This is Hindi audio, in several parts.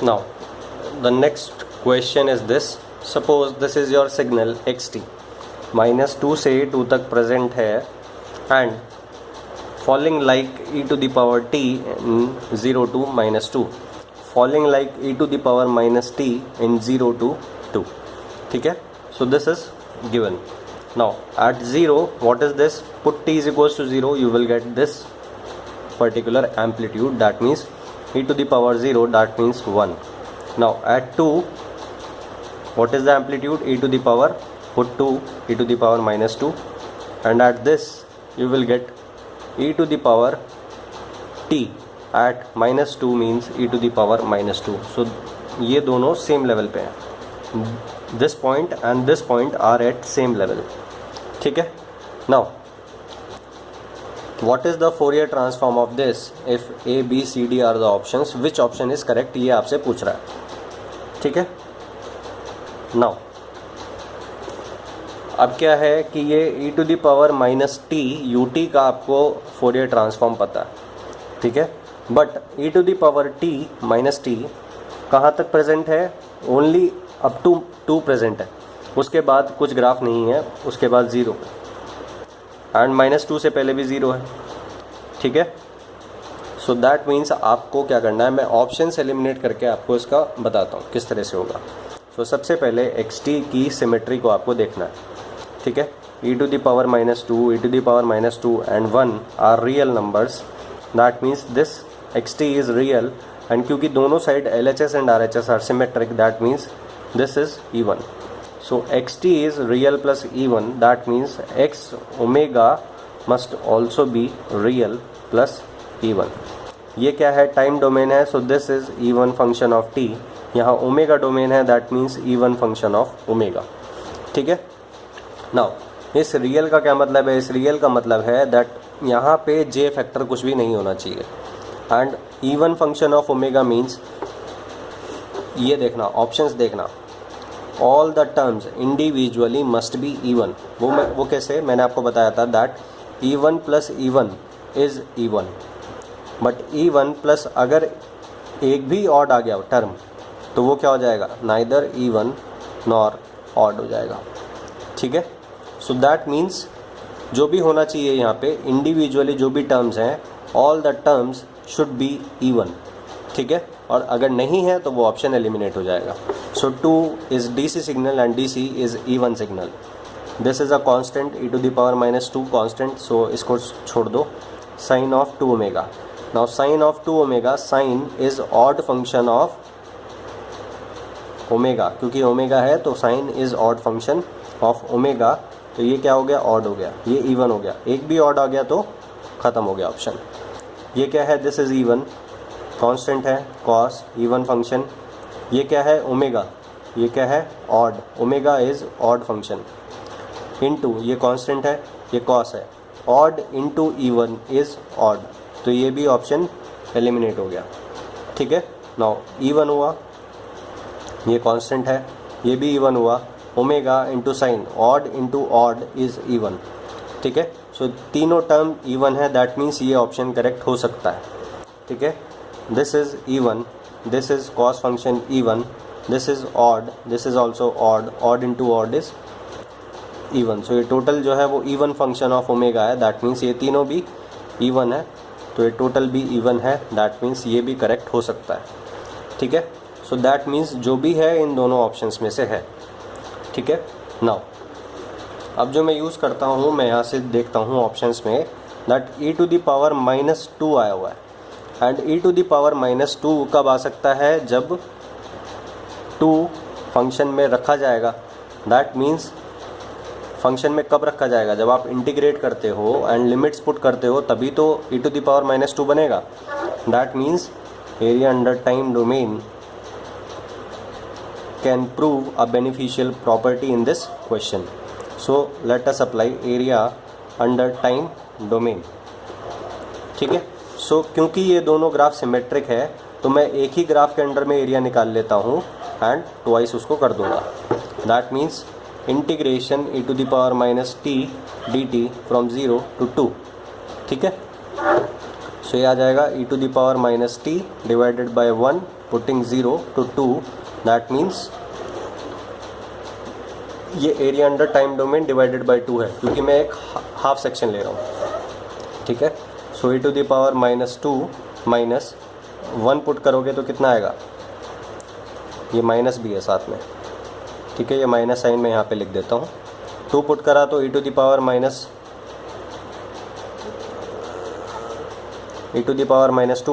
Now, the next question is this. Suppose this is your signal xt, -2 से 2 तक present है and falling like e to the power t in 0 to -2, falling like e to the power minus t in 0 to 2. ठीक है, so this is given. Now at 0, what is this? Put t is equals to 0, you will get this particular amplitude, that means e to the power 0, that means 1. Now at 2, what is the amplitude? E to the power, put 2, e to the power minus 2, and at this you will get e to the power t at -2 means e to the power -2. So ये दोनों सेम लेवल पे हैं. This point and this point are at same level. ठीक है. Now what is the Fourier transform of this if A, B, C, D are the options? Which option is correct? ये आपसे पूछ रहा है. ठीक है. Now अब क्या है कि ये e to the power -t ut का आपको फोरियर ट्रांसफॉर्म पता है. ठीक है. But e to the power t -t कहाँ तक प्रेजेंट है? ओनली अप टू 2 प्रेजेंट है. उसके बाद कुछ ग्राफ नहीं है, उसके बाद 0 एंड -2 से पहले भी 0 है. ठीक है. सो दैट मीन्स आपको क्या करना है, मैं ऑप्शंस एलिमिनेट करके आपको इसका बताता हूँ किस तरह से होगा. सो सबसे पहले xt की सिमेट्री को आपको देखना है. ठीक है. e to the power -2, e to the power -2 and 1 are real numbers. That means this xt is real, and क्योंकि दोनों side LHS and RHS are symmetric, that means this is even. So xt is real plus even, that means x omega must also be real plus even. ये क्या है? टाइम डोमेन है, so this is even function of t. यहाँ ओमेगा डोमेन है, that means even function of omega. ठीक है. नाउ इस रियल का क्या मतलब है? इस रियल का मतलब है दैट यहाँ पे जे फैक्टर कुछ भी नहीं होना चाहिए, and even function of omega means, ये देखना, ऑप्शंस देखना, all the terms individually must be even. वो कैसे? मैंने आपको बताया था that even plus even is even, but even plus अगर एक भी ऑड आ गया टर्म तो वो क्या हो जाएगा? नाइदर even नॉर ऑड हो जाएगा. ठीक है. सो दैट मीन्स जो भी होना चाहिए यहाँ पे इंडिविजुअली जो भी टर्म्स हैं, all the terms should be even. ठीक है. और अगर नहीं है तो वो ऑप्शन एलिमिनेट हो जाएगा. So 2 is DC signal and DC is even signal. This is a constant e to the power -2 constant, so इसको छोड़ दो. Sine of 2 omega. Now sine of 2 omega, sine is odd function of omega, क्योंकि ओमेगा है तो sine is odd function of omega. तो ये क्या हो गया? ऑड हो गया. ये इवन हो गया. एक भी ऑड आ गया तो ख़त्म हो गया ऑप्शन. ये क्या है? दिस इज़ इवन, कांस्टेंट है, कॉस, इवन फंक्शन. ये क्या है? ओमेगा. ये क्या है? Odd. Omega is odd function. Into ये कांस्टेंट है, ये कॉस है. Odd into even is odd, तो ये भी ऑप्शन एलिमिनेट हो गया. ठीक है. नाउ इवन हुआ, ये कांस्टेंट है, ये भी इवन हुआ. Omega into sine, odd into odd is even. ठीक है. सो तीनों टर्म इवन है, दैट मीन्स ये ऑप्शन करेक्ट हो सकता है. ठीक है. This is even, this is cos function even, this is odd, this is also odd, odd into odd is even. So ये टोटल जो है वो इवन फंक्शन ऑफ ओमेगा है, दैट मीन्स ये तीनों भी इवन है, तो ये टोटल भी इवन है, दैट मीन्स ये भी करेक्ट हो सकता है. ठीक है. सो दैट मीन्स जो भी है इन दोनों ऑप्शंस में से है. ठीक है. नाउ अब जो मैं यूज़ करता हूँ, मैं यहाँ से देखता हूँ ऑप्शंस में that e to the power -2 आया हुआ है, and e to the power -2 कब आ सकता है? जब 2 फंक्शन में रखा जाएगा. दैट मीन्स फंक्शन में कब रखा जाएगा? जब आप इंटीग्रेट करते हो एंड लिमिट्स पुट करते हो, तभी तो e टू द पावर -2 बनेगा. That means area under time domain can prove a beneficial property in this question. So let us apply area under time domain. ठीक है. सो क्योंकि ये दोनों ग्राफ सिमेट्रिक है तो मैं एक ही ग्राफ के अंडर में एरिया निकाल लेता हूँ एंड ट्वाइस उसको कर दूंगा. That means integration e to the power -t dt from 0 to 2. ठीक है. सो ये आ जाएगा e to the power -t divided by 1 putting 0 to 2, that means ये area under time domain divided by 2 है, क्योंकि मैं एक हाफ सेक्शन ले रहा हूँ, ठीक है। सो e⁻² माइनस 1 पुट करोगे तो कितना आएगा, ये माइनस भी है साथ में, ठीक है, ये माइनस साइन मैं यहाँ पे लिख देता हूँ। 2 पुट करा तो e⁻²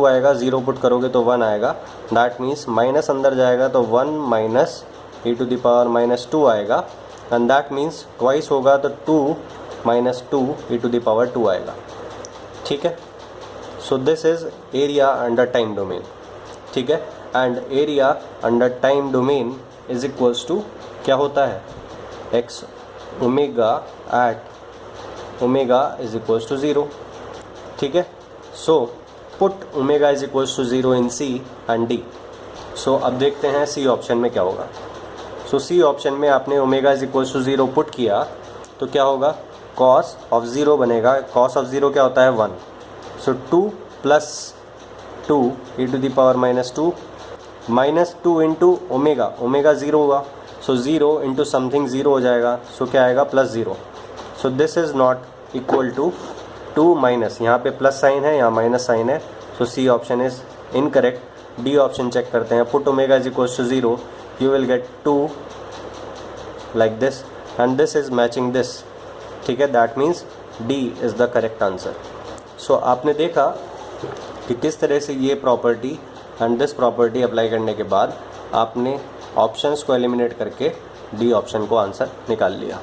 आएगा, 0 पुट करोगे तो 1 आएगा, दैट मीन्स माइनस अंदर जाएगा तो 1 माइनस e⁻² आएगा, एंड दैट मीन्स ट्वाइस होगा तो 2 माइनस 2 e⁻² आएगा, ठीक है। So this is area under time domain, ठीक है। And area under time domain is equals to क्या होता है, x omega at omega is equals to 0, ठीक है। So put omega is equals to 0 in C and D। So अब देखते हैं C ऑप्शन में क्या होगा। सो C ऑप्शन में आपने omega is equals to 0 put किया तो क्या होगा, कॉस ऑफ 0 बनेगा। कॉस ऑफ 0 क्या होता है, 1। सो 2 plus 2 e⁻² minus 2 into omega, omega 0 हुआ, सो 0 इंटू समथिंग 0 हो जाएगा, सो क्या आएगा, plus 0। So this is not equal to 2 minus, यहाँ पे प्लस साइन है, यहाँ माइनस साइन है, so C option is incorrect. D option check करते हैं, put omega is equals to 0, you will get 2 like this and this is matching this, ठीक है, that means D is the correct answer. So आपने देखा कि किस तरह से ये property and this property apply करने के बाद आपने ऑप्शंस को एलिमिनेट करके D ऑप्शन को आंसर निकाल लिया।